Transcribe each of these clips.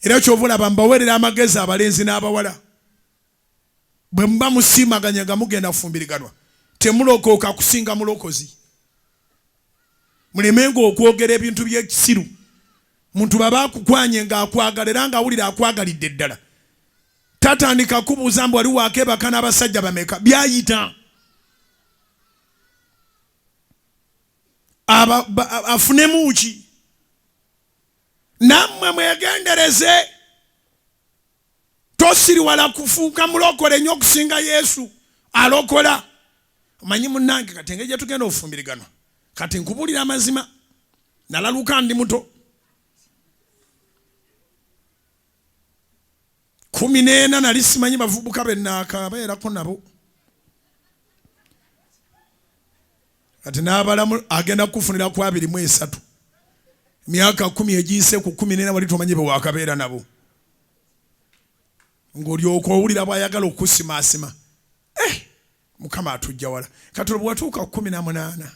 Era kyovula bambawerera amagezi abalenzi n'abawala. Bwe mba musiimaganya nga mugenda kufumbiriganwa. Temulokoka kusinga mulokozi. Mulemenga okwogera ebintu by'ekisiru. Muntu baba akukwanye nga akwagala era nga awulira akwagalidde ddala. Tatandika kubuuza mbu wali waakebaka n'abasajja bameka. Byayita. Afunemu ki? Nammwe mwegendereze. Tosiriwala kufuuka mulokole nnyo okusinga Yesu alokola. Manyi munnange kati engeri gye tugenda ofumbiriganwa. Kati nkubuulira amazima. Nalaluka ndi muto. 14 nali simanyi bavubuka bennaakabeerako nabo. Kati n'abalamu agenda kufunira ku 23. Myaka 10 egiyise ku 14 wali tomanyi be waakabeera nabo. Ng'olyoka owulira bw'ayagala okusimaasima. Mukama atujja wala. Kati bwe watuuka ku 18.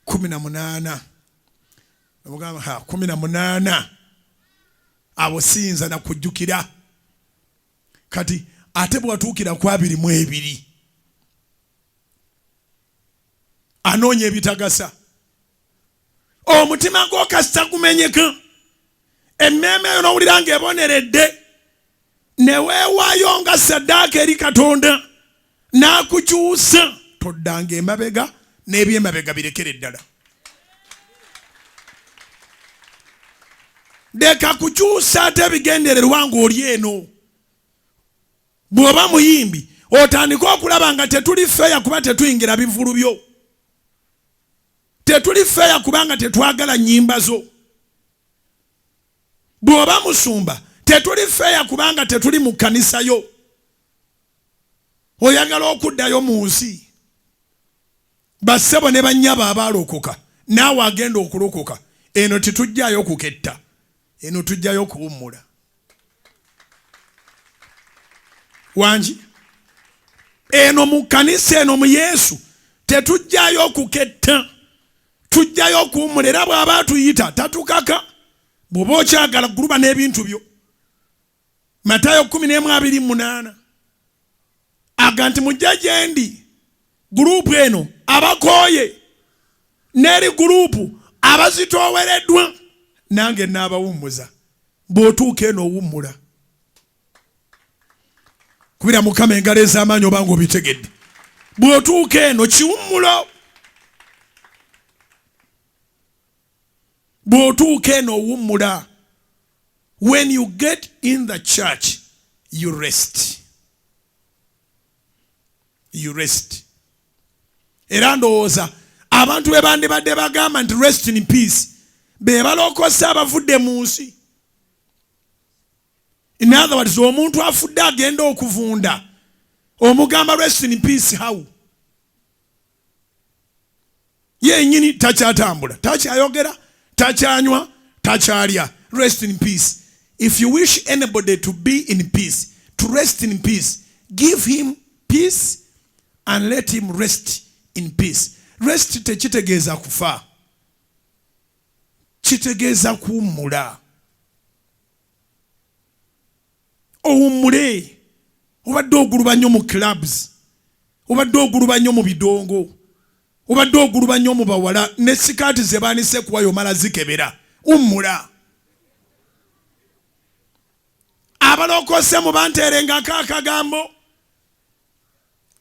18. Omugamba 18. Abo siyinza na kujjukira. Kati ate bwe watuukira ku 22. Anoonya ebitagasa. Omutima gwo kasita gumenyeka. Emmeeme yo n'owulira ng'eboneredde. Ne weewaayo nga ssaddaaka eri Katonda. N'akukyusa. Toddanga emabega n'ebyemabega birekere ddala. Leka kukyusa ate bigendererwa ng'oli eno. Bw'oba muyimbi otandika okulaba nga tetuli feeya kuba tetuyingira bivulu byo. Tetuli feeya kubanga tetwagala nnyimba zo. Bw'oba musumba tetuli feeya kubanga tetuli mu kanisa yo. Oyagala okuddayo mu nsi. Bassebo ne bannyaba abaalokoka. Naawe agenda okulokoka. Eno tetujjayo kuketta. Eno tujjayo kuwummula. Wange. Eno mu kanisa eno mu Yesu. Tetujjayo kuketta. Tujjayo kuwummula era bw'aba tuyita tatukaka. Bw'oba okyagala guluba n'ebintu byo. Matayo 11:28. Aga nti mujja gye ndi. Gurupu eno abakooye. N'eri gurupu abazitoowereddwa. Nange n'abawummuza. Bw'otuuka eno owummula. Kubira Mukama engalo ez'amaanyi obanga obitegedde. Bw'otuuka eno kiwummulo. Bw'otuuka eno owummula. When you get in the church, you rest. You rest. Era ndowooza abantu be bandibadde bagamba nti rest in peace. Be balokosa abavudde mu nsi. In other words, omuntu afudde agenda okuvunda. Omugamba rest in peace how? Yennyini takyatambula, takyayogera, takyanywa, takyalya. Rest in peace. If you wish anybody to be in peace, to rest in peace, give him peace and let him rest in peace. Rest tekitegeeza kufa. Kitegeeza kuwummula. Owummule. Obadde oguluba nnyo mu clubs. Obadde oguluba nnyo mu bidongo. Obadde oguluba nnyo mu bawala ne sikaati ze baanise kuwayo mala zikebera. Wummula. Abalokose mu banteerengako akagambo.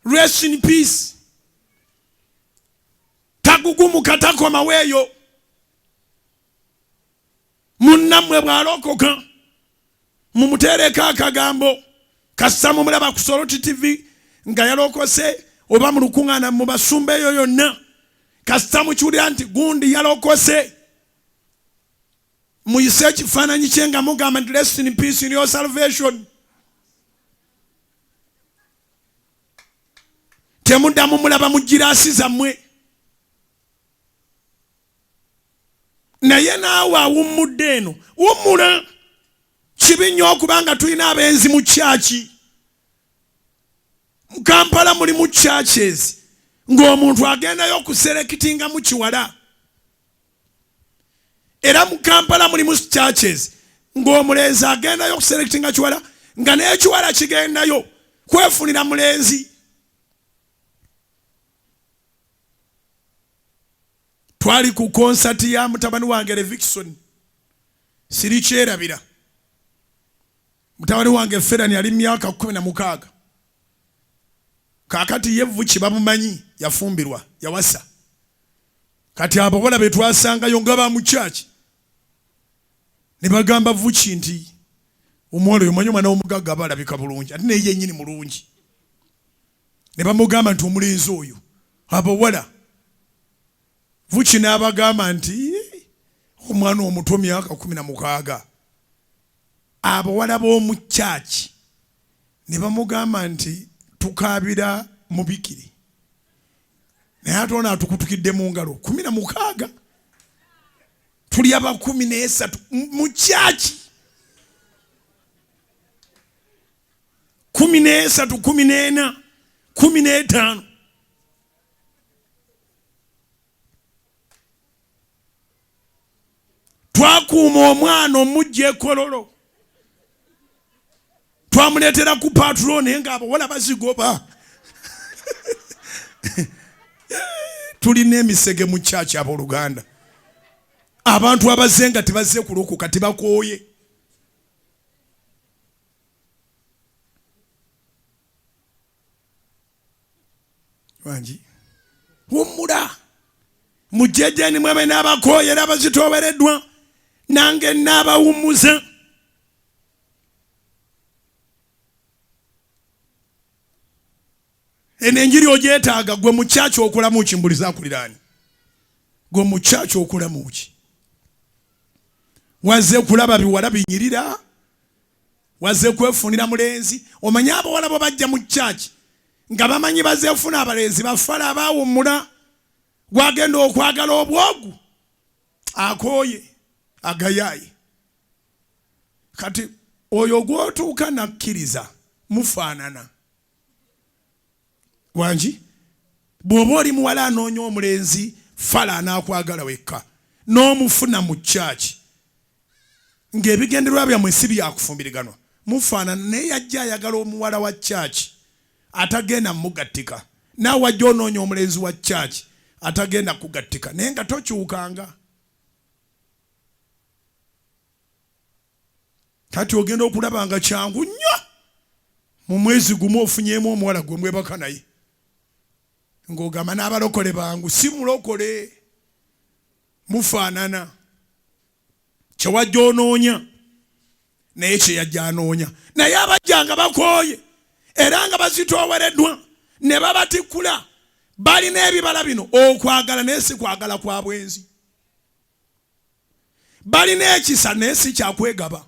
Rest in peace. Tagugumuka takoma weeyo. Munnammwe bw'alokoka mumuteereko akagambo. Kasita mumulaba ku Soroti TV nga yalokose oba mu lukuŋŋaana mu basumba eyo yonna. Kasita mukiwulira nti gundi yalokose. Muyise ekifaananyi kye nga mugamba nti rest in peace in your salvation. Temuddamu mulaba mu giraasi zammwe. Naye naawe awummudde eno. Wummula. Kibi nnyo okubanga tulina abenzi mu kyaki. Mu Kampala mulimu churches. ng'omuntu agendayo okuserekitinga mu kiwala era mu Kampala mulimu churches ng'omulenzi agendayo okuserekitinga kiwala nga n'ekiwala kigendayo kwefunira mulenzi. Twali ku concert ya mutabani wange Revikson siri kyerabira. Mutabani wange Ferani yali myaka 16. Kakati yevuki bamumanyi yafumbirwa yawasa. Kati abawala betwasanga nga mu church ne bagamba vuki nti omwalo yomanyi mwana w'omugagga balabika bulungi ate naye yennyini mulungi. Ne bamugamba nti omulenzi oyo abawala vuki n'abagamba nti omwana omuto myaka 16. Abawala b'omu church ne bamugamba nti tukabira mubikiri naye ate ono atukutukidde mu ngalo 16 tuli aba 13 mu church 13 14 15 twakuuma omwana omujja ekololo twamuleetera ku patrol naye ng'abawala bazigoba. Tulina emisege mu church abooluganda. Abantu abazze nga tebazze kulokoka tebakooye. Wange wumula mujjejjeni mwebe n'abakooye era bazitoobereddwa nange n'abawummuza. Enenjiri ogyetaaga gwe mu church okulamu kimbuliza kuliraani. Gwe mu church okulamu ki? Wazze kulaba biwala binyirira? Wazze kwefunira mulenzi? Omanyi abawala bo bajja mu church nga bamanyi bazeefuna abalenzi bafala abawummula. Gwagenda okwagala obwogu akooye agayaaye. Kati oyo gw'otuuka nakkiriza mufaanana. Wange bw'oba oli muwala anoonya omulenzi fala anaakwagala wekka n'omufuna mu church ng'ebigendererwa byammwe si byakufumbiriganwa mufaanana naye yajja ayagala omuwala wa church atagenda mugattika naawe wajja onoonya omulenzi wa church atagenda kugattika naye nga tokyukanga. Kati ogenda okulaba nga kyangu nnyo mu mwezi gumu ofunyemu omuwala gwe mwebaka naye ng'ogamba n'abalokole bangu si mulokole mufaanana. Kyewajja onoonya naye kyeyajja anoonya naye abajjanga bakooye era nga bazitoowereddwa ne babatikkula balina ebibala bino okwagala naye si kwagala kwa bwenzi. Balina ekisa naye si kyakwegaba.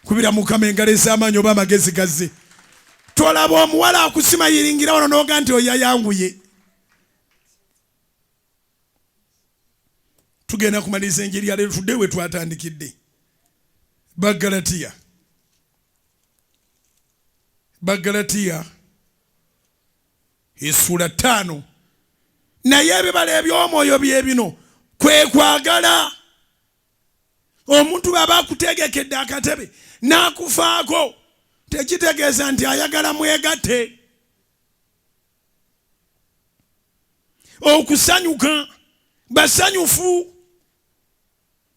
Kubira Mukama engalo ez'amaanyi oba amagezi gazze. Tolaba omuwala akusima yiringira wano n'oga nti oyayanguye. Tugenda kumaliriza enjiri ya leero tudde we twatandikidde. Bagalatiya essula 5 naye ebibala eby'omwoyo bye bino kwe kwagala. Omuntu bw'aba akutegekedde akatebe n'akufaako tekitegeeza nti ayagala mwegatte. Okusanyuka basanyufu.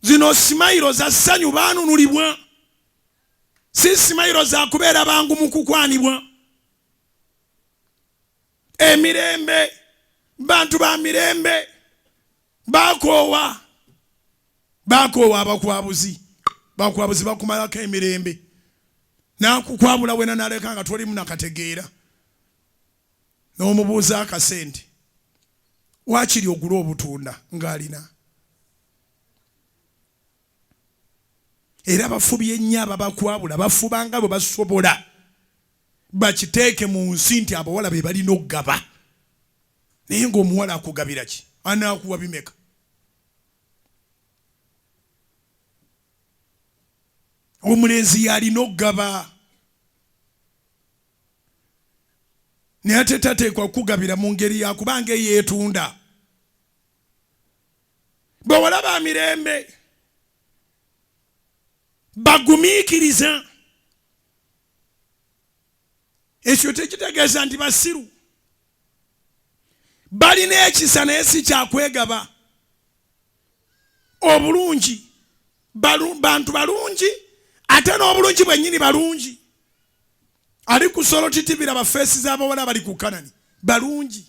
Zino simayiro za ssanyu baanunulibwa si simayiro za kubeera bangu mu kukwanibwa. Emirembe bantu ba mirembe bakoowa abakwabuzi bakumalako emirembe n'akukwabula wena n'aleka nga tolimu nakategeera n'omubuuza akasente waakiri ogula obutunda ng'alina. Era bafubye nnyo ababakwabula bafubanga bwe basobola bakiteeke mu nsi nti abawala be balina okugaba. Naye ng'omuwala akugabira ki? Anaakuwa bimeka? Omulenzi yalina okugaba. naye ate tateekwa kugabira mu ngeri ya kubanga yeetunda. Bawala ba mirembe bagumiikiriza. Ekyo tekitegeeza nti basiru. Balina ekisa naye si kyakwegaba. Obulungi bantu balungi ate n'obulungi bwennyini balungi. Ali ku solo titibira bafeesi z'abawala bali ku Canan balungi.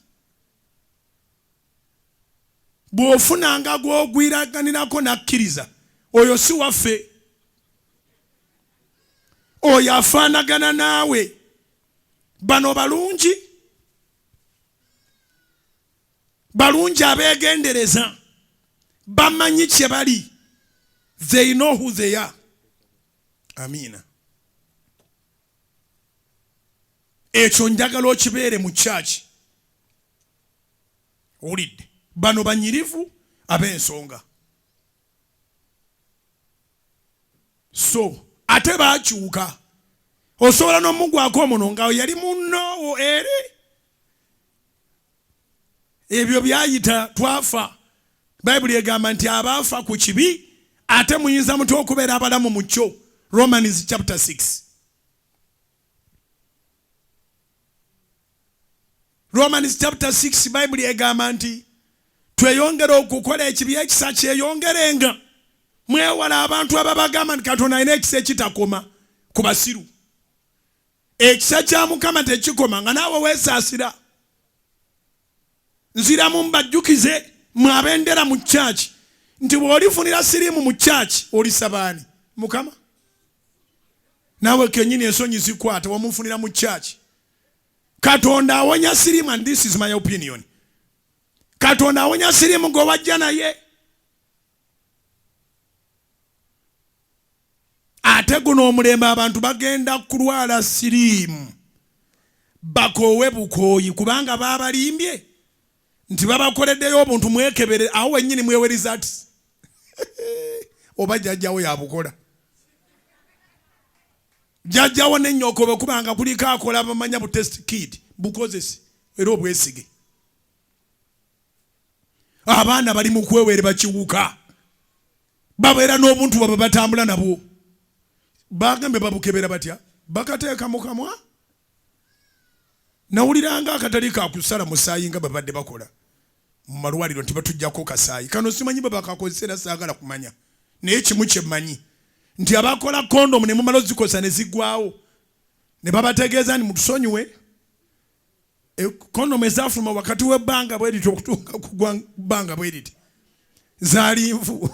Bw'ofunanga gw'ogwiraganirako nakkiriza oyo si waffe. Oyo afaanagana naawe. Bano balungi. Balungi abeegendereza. Bamanyi kye bali. They know who they are. Amina. Ekyo njagala okibeere mu church. Olidde. Bano banyirivu ab'ensonga. So, ate baakyuka. Osobola n'omugwako omuno nga yali munno ere. Ebyo byayita twafa. Bayibuli egamba nti abaafa ku kibi ate muyinza muti okubeera abalamu mu kyo. Romans chapter 6. Romans chapter 6 Bayibuli egamba nti tweyongera okukola ekibi ekisa kyeyongerenga. Mwewala abantu ababagamba nti Katonda alina ekisa ekitakoma ku basiru. Ekisa kya Mukama tekikoma nga naawe weesaasira. Nziramu mbajjukize mwabendera mu church nti bw'olifunira siriimu mu church olisabaani Mukama. Naawe kennyini ensonyi zikwata wamufunira mu church. Katonda awonya siriimu, and this is my opinion. Katonda awonya siriimu gw'owajja naye. Ate guno omulembe abantu bagenda kulwala siriimu bakoowe bukooyi kubanga babalimbye nti babakoleddeyo obuntu mwekebere awo wennyini mwewe results. Oba jjajjawo yabukola. Jjajjawo n'ennyoko bwe kubanga kuliko akola bamanya bu test kit bukozesi era obwesige. Abaana bali mu kwewere bakiwuka. Babeera n'obuntu bwabwe batambula nabwo. Bagambe babukebera batya? Bakateeka mu kamwa? Nawuliranga akatali ka kusala musaayi nga babadde bakola. Mu malwaliro nti batujjako kasaayi. Kano simanyi baba kakozesera saagala kumanya. Naye kimu kye mmanyi. Nti abakola kondomu ne mumalo zikosa ne ziggwawo. Ne babategeeza nti mutusonyiwe. Kondomu ezaafuluma wakati w'ebbanga bwe liti okutuuka ku bbanga bwe liti. Zaali nfu.